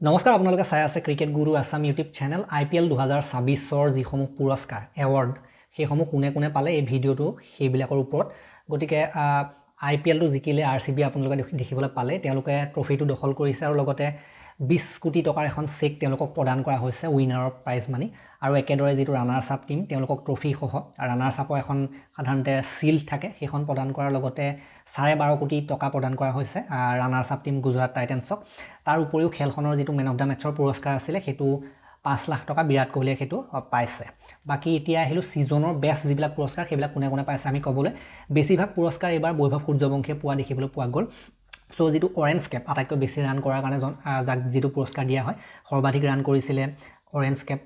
নমস্কাৰ আপোনালোকে চাই আছে ক্ৰিকেট গুৰু আছাম ইউটিউব চেনেল IPL 2026ৰ যিসমূহ পুৰস্কাৰ এৱাৰ্ড সেইসমূহ কোনে কোনে পালে এই ভিডিঅ'টো সেইবিলাকৰ ওপৰত গতিকে IPLটো জিকিলে RCB আপোনালোকে দেখিবলৈ পালে তেওঁলোকে ট্ৰফিটো দখল কৰিছে আৰু লগতে 20 কোটি টকাৰ এখন চেক তেওঁলোকক প্ৰদান কৰা হৈছে উইনাৰৰ প্ৰাইজ মানি আৰু একেদৰে যিটো ৰানাৰ্ছ আপ টিম তেওঁলোকক ট্ৰফি সহ ৰানাৰ্ছ আপৰ এখন সাধাৰণতে সিল থাকে সেইখন প্ৰদান কৰাৰ লগতে 12.5 কোটি টকা প্ৰদান কৰা হৈছে ৰানাৰ্ছ আপ টিম গুজৰাট টাইটেন্সক তাৰ উপৰিও খেলখনৰ যিটো মেন অফ দা মেটছৰ পুৰস্কাৰ আছিল সেইটো 5 লাখ টকা বিৰাট কোহলিয়ে সেইটো পাইছে বাকি এতিয়া আহিলো সিজনৰ বেষ্ট যিবিলাক পুৰস্কাৰ সেইবিলাক কোনে কোনে পাইছে আমি ক'বলৈ বেছিভাগ পুৰস্কাৰ এবাৰ বৈভৱ সূৰ্যবংশীয়ে পোৱা দেখিবলৈ পোৱা গ'ল সো যেটো অৰেঞ্জ কেপ আটাইতকৈ বেছি ৰান কৰাৰ কাৰণে যাক যেটো পুৰস্কাৰ দিয়া হয় সৰ্বাধিক ৰান কৰিছিলে অৰেঞ্জ কেপ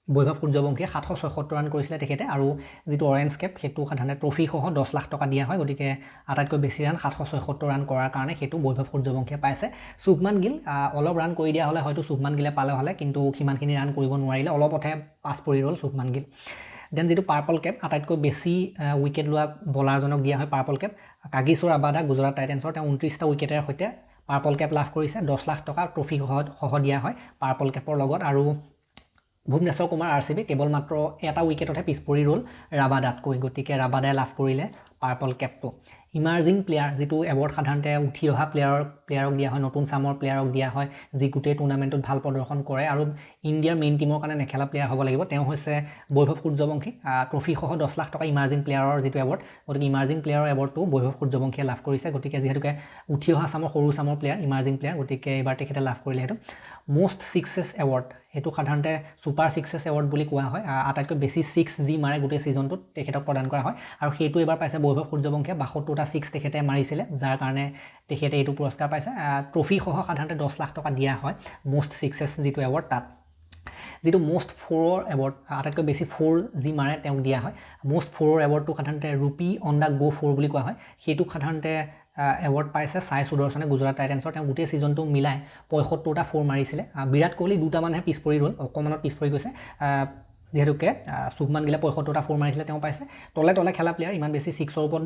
বৈভৱ সূৰ্যবংশীয়ে 776 ৰান কৰিছিলে তেখেতে আৰু যেটো অৰেঞ্জ কেপ হেতু সাধাৰণতে ট্ৰফি সহ 10 লাখ টকা দিয়া হয় গতিকে আটাইতকৈ বেছি ৰান 776 ৰান কৰাৰ কাৰণে হেতু বৈভৱ সূৰ্যবংশীয়ে পাইছে শুভমান গিল অলপ ৰান কৰি দিয়া হলে হয়তো শুভমান গিলে পালে হলে কিন্তু কিমানখিনি ৰান কৰিব নোৱাৰিলে অলপতে পাছ পৰি ৰল শুভমান গিল দেন যেটো পাৰ্পল কেপ আটাইতকৈ বেছি উইকেট লোৱা বলাৰজনক দিয়া হয় পাৰ্পল কেপ কাগিছৰ আবাদা গুজৰাট টাইটেন্সৰ 29টা উইকেটেৰ সৈতে পাৰ্পল কেপ লাভ কৰিছে 10 লাখ টকা ট্ৰফি সহ দিয়া হয় পাৰ্পল কেপৰ লগত আৰু ভুৱনেশ্বৰ কুমাৰ RCB কেৱল মাত্ৰ এটা উইকেটতহে পিছ পৰি ৰল ৰাবাদাতকৈ গতিকে ৰাবাদাই লাভ কৰিলে পাৰ্পল কেপটো ইমাৰ্জিং প্লেয়াৰ যেটো এৱাৰ্ড সাধাৰণতে উঠি অহা প্লেয়াৰক দিয়া হয় নতুন চামৰ প্লেয়াৰক দিয়া হয় যি গোটেই টুৰ্নামেণ্টত ভাল প্ৰদৰ্শন কৰে আৰু ইণ্ডিয়াৰ মেইন টিমৰ কাৰণে নেখেলা প্লেয়াৰ হ'ব লাগিব তেওঁ হৈছে বৈভৱ সূৰ্যবংশী ট্ৰফি সহ 10 লাখ টকা ইমাৰ্জিং প্লেয়াৰৰ যেটো এৱাৰ্ড গতিকে ইমাৰ্জিং প্লেয়াৰৰ এৱাৰ্ডটো বৈভৱ সূৰ্যবংশীয়ে লাভ কৰিছে গতিকে যেহেতুকে উঠি অহা চামৰ সৰু চামৰ প্লেয়াৰ ইমাৰ্জিং প্লেয়াৰ গতিকে এবাৰ তেখেতে লাভ কৰিলে হেতু মোষ্ট সিক্সেছ এৱাৰ্ড হেতু সাধাৰণতে সুপাৰ সিক্সেছ এৱাৰ্ড বুলি কোৱা হয় আটাইতকৈ বেছি 6 যি মাৰে গোটেই সিজনটোত তেখেতক প্ৰদান কৰা হয় আৰু হেতু এবাৰ পাইছে বৈভৱ সূৰ্যবংশীয়ে 72টা 6 তেখেতে মাৰিছিলে যাৰ কাৰণে তেখেতে এইটো পুৰস্কাৰ পাইছে ট্ৰফি সহ সাধাৰণতে 10 লাখ টকা দিয়া হয় মোষ্ট সিক্সেছ যেটো এৱাৰ্ড তাত যেটো মোষ্ট 4ৰ এৱাৰ্ড আটাইতকৈ বেছি 4 যি মাৰে তেওঁক দিয়া হয় মোষ্ট 4ৰ এৱাৰ্ডটো সাধাৰণতে ৰুপি অন দা গো 4 বুলি কোৱা হয় হেতু সাধাৰণতে এৱাৰ্ড পাইছে সাই সুদৰ্শনে গুজৰাট টাইটেন্সৰ তেওঁ গোটেই সিজনটো মিলাই 75টা 4 মাৰিছিলে বিৰাট কোহলি দুটা মানহে পিছ পৰি ৰল অকমানত পিছ পৰি গৈছে যেহেতুকে শুভমান গিলে 75টা 4 মাৰিছিলে তেওঁ পাইছে তলে তলে খেলা প্লেয়াৰ ইমান বেছি 6ৰ ওপৰত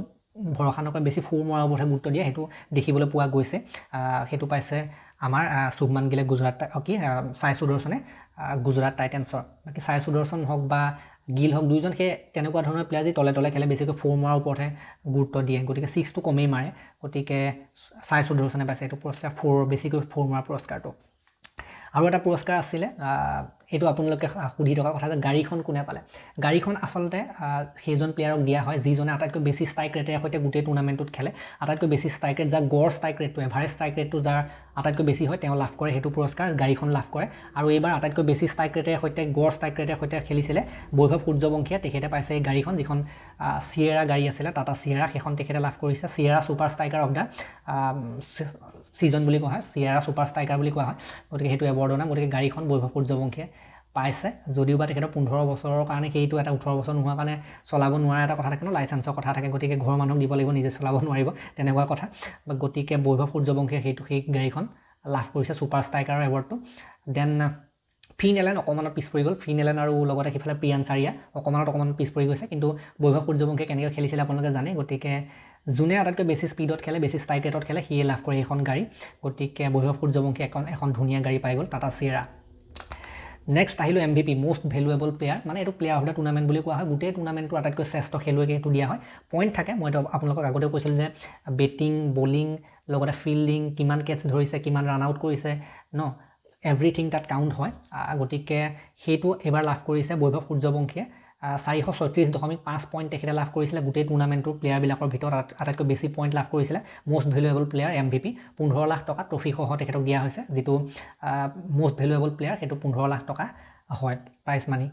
ভৰসা নকৰে বেছি 4 মৰাৰ ওপৰতহে গুৰুত্ব দিয়ে হেতু দেখিবলৈ পোৱা গৈছে হেতু পাইছে আমাৰ শুভমান গিলে গুজৰাট সাই সুদৰ্শনে গুজৰাট টাইটেন্সৰ বাকি সাই সুদৰ্শন হওক বা গিল হওক দুইজন হে তেনেকুৱা ধৰণৰ প্লেয়াৰ যি তলে তলে খেলে বেছিকৈ 4 মৰাৰ ওপৰতহে গুৰুত্ব দিয়ে গতিকে 6 টো কমেই মাৰে গতিকে সাই সুদৰ্শনে পাইছে এইটো পুৰস্কাৰ 4 বেছিকৈ 4 মৰাৰ পুৰস্কাৰটো আৰু এটা পুৰস্কাৰ আছিল এটো আপোনালোকে সুধি থকা কথা যে গাড়ীখন কোনে পালে গাড়ীখন আসলতে সেইজন প্লেয়াৰক দিয়া হয় যিজনে আটাইতকৈ বেছি ষ্ট্ৰাইক ৰেটেৰ সৈতে গোটেই টুৰ্নামেণ্টত খেলে আটাইতকৈ বেছি ষ্ট্ৰাইক ৰেট যাৰ গড় ষ্ট্ৰাইক ৰেটটো এভাৰেজ ষ্ট্ৰাইক ৰেটটো যাৰ আটাইতকৈ বেছি হয় তেওঁ লাভ কৰে হেতু পুৰস্কাৰ গাড়ীখন লাভ কৰে আৰু এইবাৰ আটাইতকৈ বেছি ষ্ট্ৰাইক ৰেটেৰ সৈতে গড় ষ্ট্ৰাইক ৰেটেৰ সৈতে খেলিছিলে বৈভৱ সূৰ্যবংশীয়ে তেখেতে পাইছে এই গাড়ীখন যিখন সিয়েৰা গাড়ী আছিল টাটা সিয়েৰা সেইখন তেখেতে লাভ কৰিছে সিয়েৰা সুপাৰ ষ্ট্ৰাইকাৰ অফ দা সিজন বুলি কোৱা হয় সিয়েৰা সুপাৰ ষ্ট্ৰাইকাৰ বুলি কোৱা হয় গতিকে হেতু এৱাৰ্ডৰ নাম গতিকে গাড়ীখন বৈভৱ সূৰ্যবংশীয়ে পাইছে যদিও বা তেখেতৰ 15 বছৰৰ কাৰণে সেইটো এটা 18 বছৰ নোহোৱা কাৰণে চলাব নোৱাৰা এটা কথা থাকে ন লাইসেন্সৰ কথা থাকে গতিকে ঘৰৰ মানুহক দিব লাগিব নিজে চলাব নোৱাৰিব তেনেকুৱা কথা গতিকে বৈভৱ সূৰ্যবংশীয়ে সেই গাড়ীখন লাভ কৰিছে সুপাৰ ষ্ট্ৰাইকাৰৰ এৱাৰ্ডটো দেন ফিন এলেন অকমানত পিছ পৰি গ'ল ফিন এলেন আৰু লগতে কিফালে প্ৰিয়ান চাৰিয়া অকমানত পিছ পৰি গৈছে কিন্তু বৈভৱ সূৰ্যবংশীয়ে কেনেকৈ খেলিছিল আপোনালোকে জানে গতিকে জুনে আটাইতকৈ বেছি স্পীডত খেলে বেছি ষ্ট্ৰাইক ৰেটত খেলে সিয়ে লাভ কৰে এখন গাড়ী গতিকে বৈভৱ সূৰ্যবংশীয়ে এখন ধুনীয়া গাড়ী পাই গ'ল টাটা সিয়েৰা নেক্সট আহিলো MVP মোষ্ট ভ্যালুয়েবল প্লেয়াৰ মানে এটো প্লেয়াৰ অফ দা টুৰ্নামেণ্ট বুলি কোৱা হয় গোটেই টুৰ্নামেণ্টৰ আটাইতকৈ শ্ৰেষ্ঠ খেলুৱৈকে হেতু দিয়া হয় পইণ্ট থাকে মই আপোনালোকক আগতে কৈছিল যে বেটিং বোলিং লগতে ফিল্ডিং কিমান কেটছ ধৰিছে কিমান ৰান আউট কৰিছে ন এভৰিথিং তাত কাউণ্ট হয় গতিকে হেতু এবাৰ লাভ কৰিছে বৈভৱ সূৰ্যবংশীয়ে 436.5 পইণ্ট তেখেতে লাভ কৰিছিলে গোটেই টুৰ্নামেণ্টৰ প্লেয়াৰবিলাকৰ ভিতৰত আটাইতকৈ বেছি পইণ্ট লাভ কৰিছিলে most valuable player MVP 15 lakh টকা ট্ৰফি সহ তেখেতক দিয়া হৈছে যেটো মোষ্ট ভ্যালুয়েবল প্লেয়াৰ হেতু 15 লাখ টকা হয় প্ৰাইজ মানি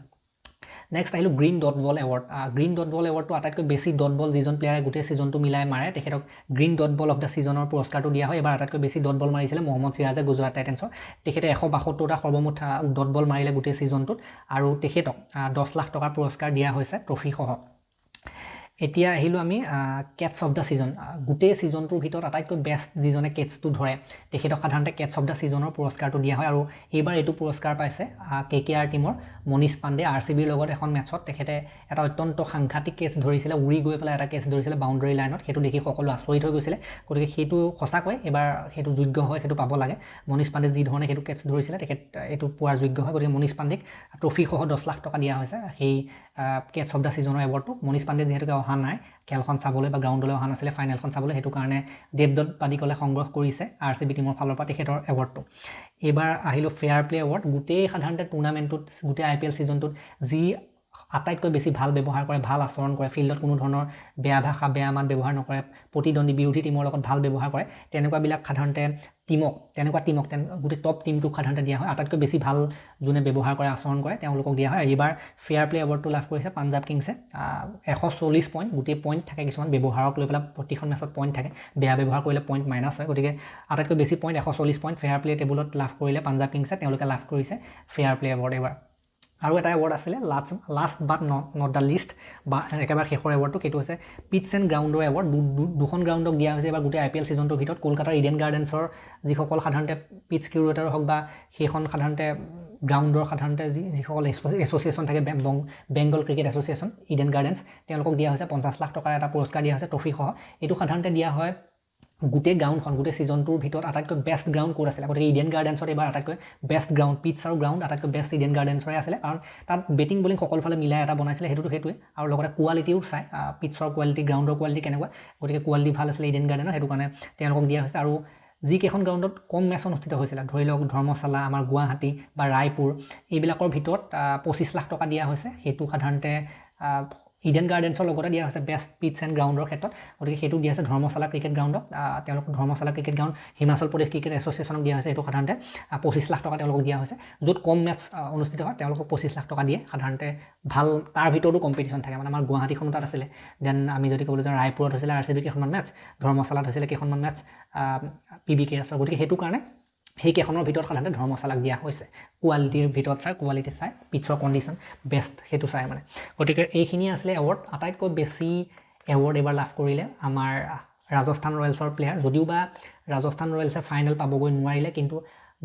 নেক্সট আহিলো green dot ball award green dot ball এৱাৰ্ডটো আটাইতকৈ বেছি ডট বল যিজন প্লেয়াৰে গোটেই সিজনটো মিলাই মাৰে তেখেতক green dot ball of the সিজনৰ পুৰস্কাৰটো দিয়া হয় এবাৰ আটাইতকৈ বেছি ডট বল মাৰিছিলে মহম্মদ সিৰাজে গুজৰাট টাইটেন্সৰ তেখেতে 172টা সৰ্বমুঠ ডট বল মাৰিলে গোটেই সিজনটোত আৰু তেখেতক 10 লাখ টকাৰ পুৰস্কাৰ দিয়া হৈছে ট্ৰফি সহ এতিয়া আহিলো আমি কেটছ অফ দা সিজন গোটেই সিজনটোৰ ভিতৰত আটাইতকৈ বেষ্ট যিজনে কেটছটো ধৰে তেখেতক সাধাৰণতে কেটছ অফ দা সিজনৰ পুৰস্কাৰটো দিয়া হয় আৰু এইবাৰ এইটো পুৰস্কাৰ পাইছে KKR টিমৰ মনীষ পাণ্ডে RCBৰ লগত এখন মেটছত তেখেতে এটা অত্যন্ত সাংঘাতিক কেছ ধৰিছিলে উৰি গৈ পেলাই এটা কেছ ধৰিছিলে বাউণ্ডাৰী লাইনত সেইটো দেখি সকলো আচৰিত হৈ গৈছিলে গতিকে সেইটো সঁচাকৈ এবাৰ সেইটো যোগ্য হয় সেইটো পাব লাগে মনীষ পাণ্ডে যি ধৰণে সেইটো কেছ ধৰিছিলে তেখেত এইটো পোৱাৰ যোগ্য হয় গতিকে মনীষ পাণ্ডেক ট্ৰফিসহ 10 লাখ টকা দিয়া হৈছে সেই কেটছ অফ দ্য ছিজনৰ এৱাৰ্ডটো মনীষ পাণ্ডে যিহেতুকে অহা নাই খেলখন চাবলৈ বা গ্ৰাউণ্ডলৈ অহা নাছিলে ফাইনেলখন চাবলৈ সেইটো কাৰণে দেৱদত্ত পাডিকলে সংগ্ৰহ কৰিছে RCB টিমৰ ফালৰ পৰা তেখেতৰ এৱাৰ্ডটো এইবাৰ আহিলো ফেয়াৰ প্লে এৱাৰ্ড গোটেই সাধাৰণতে টুৰ্ণামেণ্টটোত গোটেই IPL ছিজনটোত যি আটাইতকৈ বেছি ভাল ব্যৱহাৰ কৰে ভাল আচৰণ কৰে ফিল্ডত কোনো ধৰণৰ বেয়া ভাষা বেয়া মাত ব্যৱহাৰ নকৰে প্ৰতিদ্বন্দ্বী বিৰোধী টিমৰ লগত ভাল ব্যৱহাৰ কৰে তেনেকুৱাবিলাক সাধাৰণতে টিমক গোটেই টপ টিমটোক সাধাৰণতে দিয়া হয় আটাইতকৈ বেছি ভাল যোনে ব্যৱহাৰ কৰে আচৰণ কৰে তেওঁলোকক দিয়া হয় এইবাৰ ফেয়াৰ প্লে এৱাৰ্ডটো লাভ কৰিছে পাঞ্জাৱ কিংছে 140 পইণ্ট গোটেই পইণ্ট থাকে কিছুমান ব্যৱহাৰক লৈ পেলাই প্ৰতিখন মেচত পইণ্ট থাকে বেয়া ব্যৱহাৰ কৰিলে পইণ্ট মাইনাছ হয় গতিকে আটাইতকৈ বেছি পইণ্ট 140 পইণ্ট ফেয়াৰ প্লে টেবুলত লাভ কৰিলে পাঞ্জাৱ কিংছে তেওঁলোকে লাভ কৰিছে ফেয়াৰ প্লে এৱাৰ্ড এইবাৰ আৰু এটা এৱাৰ্ড আছিলে last but not the least বা একেবাৰে শেষৰ এৱাৰ্ডটো সেইটো হৈছে পিটছ এণ্ড গ্ৰাউণ্ডৰ এৱাৰ্ড দুখন গ্ৰাউণ্ডক দিয়া হৈছে এবাৰ গোটেই IPL ছিজনটোৰ ভিতৰত কলকাতাৰ ইডেন গাৰ্ডেন্সৰ যিসকল সাধাৰণতে পিটছ কিউৰেটাৰ হওক বা সেইখন সাধাৰণতে গ্ৰাউণ্ডৰ সাধাৰণতে যিসকল এছ'চিয়েশ্যন থাকে বেংগল ক্ৰিকেট এছ'চিয়েশ্যন ইডেন গাৰ্ডেন্স তেওঁলোকক দিয়া হৈছে 50 লাখ টকাৰ এটা পুৰস্কাৰ দিয়া হৈছে ট্ৰফিসহ এইটো সাধাৰণতে দিয়া হয় গোটেই গ্ৰাউণ্ডখন গোটেই ছিজনটোৰ ভিতৰত আটাইতকৈ বেষ্ট গ্ৰাউণ্ড ক'ত আছিলে গতিকে ইডেন গাৰ্ডেন্সত এইবাৰ আটাইতকৈ বেষ্ট গ্ৰাউণ্ড পিটছ আৰু গ্ৰাউণ্ড আটাইতকৈ বেষ্ট ইডেন গাৰ্ডেন্সৰে আছিলে কাৰণ তাত বেটিং বলিং সকলোফালে মিলাই এটা বনাইছিলে সেইটোৱে আৰু লগতে কোৱালিটিও চাই পিটছৰ কোৱালিটি গ্ৰাউণ্ডৰ কোৱালিটি কেনেকুৱা গতিকে কোৱালিটি ভাল আছিলে ইডেন গাৰ্ডেনৰ সেইটো কাৰণে তেওঁলোকক দিয়া হৈছে আৰু যিকেইখন গ্ৰাউণ্ডত কম মেচ অনুষ্ঠিত হৈছিলে ধৰি লওক ধৰ্মশালা আমাৰ গুৱাহাটী বা ৰায়পুৰ এইবিলাকৰ ভিতৰত 25 লাখ টকা দিয়া হৈছে সেইটো সাধাৰণতে ইডেন গাৰ্ডেন্সৰ লগতে দিয়া হৈছে বেষ্ট পিটছ এণ্ড গ্ৰাউণ্ডৰ ক্ষেত্ৰত গতিকে সেইটো দিয়া হৈছে ধৰ্মশালা ক্ৰিকেট গ্ৰাউণ্ডক তেওঁলোকক dharamshala cricket ground Himachal Pradesh cricket এছ'চিয়েশ্যনক দিয়া হৈছে এইটো সাধাৰণতে 25 লাখ টকা তেওঁলোকক দিয়া হৈছে য'ত কম মেচ অনুষ্ঠিত হয় তেওঁলোকক 25 লাখ টকা দিয়ে সাধাৰণতে ভাল তাৰ ভিতৰতো কম্পিটিশ্যন থাকে মানে আমাৰ গুৱাহাটীখনো তাত আছিলে দেন আমি যদি ক'বলৈ যাওঁ ৰায়পুৰত হৈছিলে RCB কেইখনমান মেচ ধৰ্মশালাত হৈছিলে কেইখনমান মেচ PBKSৰ গতিকে সেইটো কাৰণে সেইকেইখনৰ ভিতৰত সাধাৰণতে ধৰ্মশালাক দিয়া হৈছে কোৱালিটিৰ ভিতৰত কোৱালিটি চাই পিটছৰ কণ্ডিশ্যন বেষ্ট সেইটো চাই মানে গতিকে এইখিনি আছিলে এৱাৰ্ড আটাইতকৈ বেছি এৱাৰ্ড এইবাৰ লাভ কৰিলে আমাৰ ৰাজস্থান ৰয়েলছৰ প্লেয়াৰ যদিও বা ৰাজস্থান ৰয়েলছে ফাইনেল পাবগৈ নোৱাৰিলে কিন্তু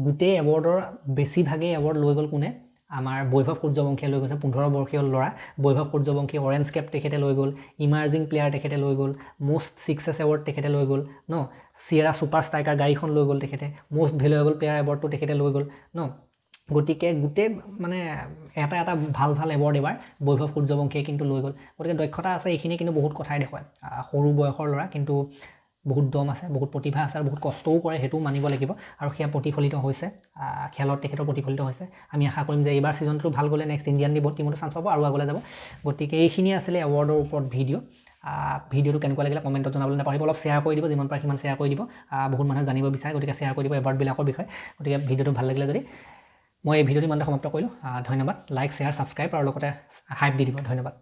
গোটেই এৱাৰ্ডৰ বেছিভাগেই এৱাৰ্ড লৈ গ'ল কোনে আমাৰ বৈভৱ সূৰ্যবংশীয়ে লৈ গৈছে 15 বৰ্ষীয় ল'ৰা বৈভৱ সূৰ্যবংশী অৰেঞ্জ কেপ তেখেতে লৈ গ'ল ইমাৰ্জিং প্লেয়াৰ তেখেতে লৈ গ'ল মষ্ট ছিক্সেছ এৱাৰ্ড তেখেতে লৈ গ'ল চিয়েৰা ছুপাৰ ষ্ট্ৰাইকাৰ গাড়ীখন লৈ গ'ল তেখেতে মষ্ট ভেলুৱেবল প্লেয়াৰ এৱাৰ্ডটো তেখেতে লৈ গ'ল গতিকে গোটেই মানে এটা ভাল এৱাৰ্ড এবাৰ বৈভৱ সূৰ্যবংশীয়ে কিন্তু লৈ গ'ল গতিকে দক্ষতা আছে এইখিনি কিন্তু বহুত কথাই দেখুৱায় সৰু বয়সৰ ল'ৰা কিন্তু বহুত দম আছে বহুত প্ৰতিভা আছে আৰু বহুত কষ্টও কৰে সেইটোও মানিব লাগিব আৰু সেয়া প্ৰতিফলিত হৈছে খেলত তেখেতৰ প্ৰতিফলিত হৈছে আমি আশা কৰিম যে এইবাৰ ছিজনটো ভাল গ'লে নেক্সট ইণ্ডিয়ান টিমতো চান্স পাব আৰু আগলৈ যাব গতিকে এইখিনি আছিলে এৱাৰ্ডৰ ওপৰত ভিডিঅ'টো কেনেকুৱা লাগিলে কমেণ্টত জনাবলৈ নাপাহৰিব অলপ শ্বেয়াৰ কৰি দিব যিমান পাৰে সিমান শ্বেয়াৰ কৰি দিব বহুত মানুহে জানিব বিচাৰে গতিকে শ্বেয়াৰ কৰি দিব এৱাৰ্ডবিলাকৰ বিষয়ে গতিকে ভিডিঅ'টো ভাল লাগিলে যদি মই এই ভিডিঅ'টো ইমানতে সমাপ্ত কৰিলোঁ ধন্যবাদ লাইক শ্বেয়াৰ ছাবস্ক্ৰাইব আৰু লগতে হাইপ দি দিব ধন্যবাদ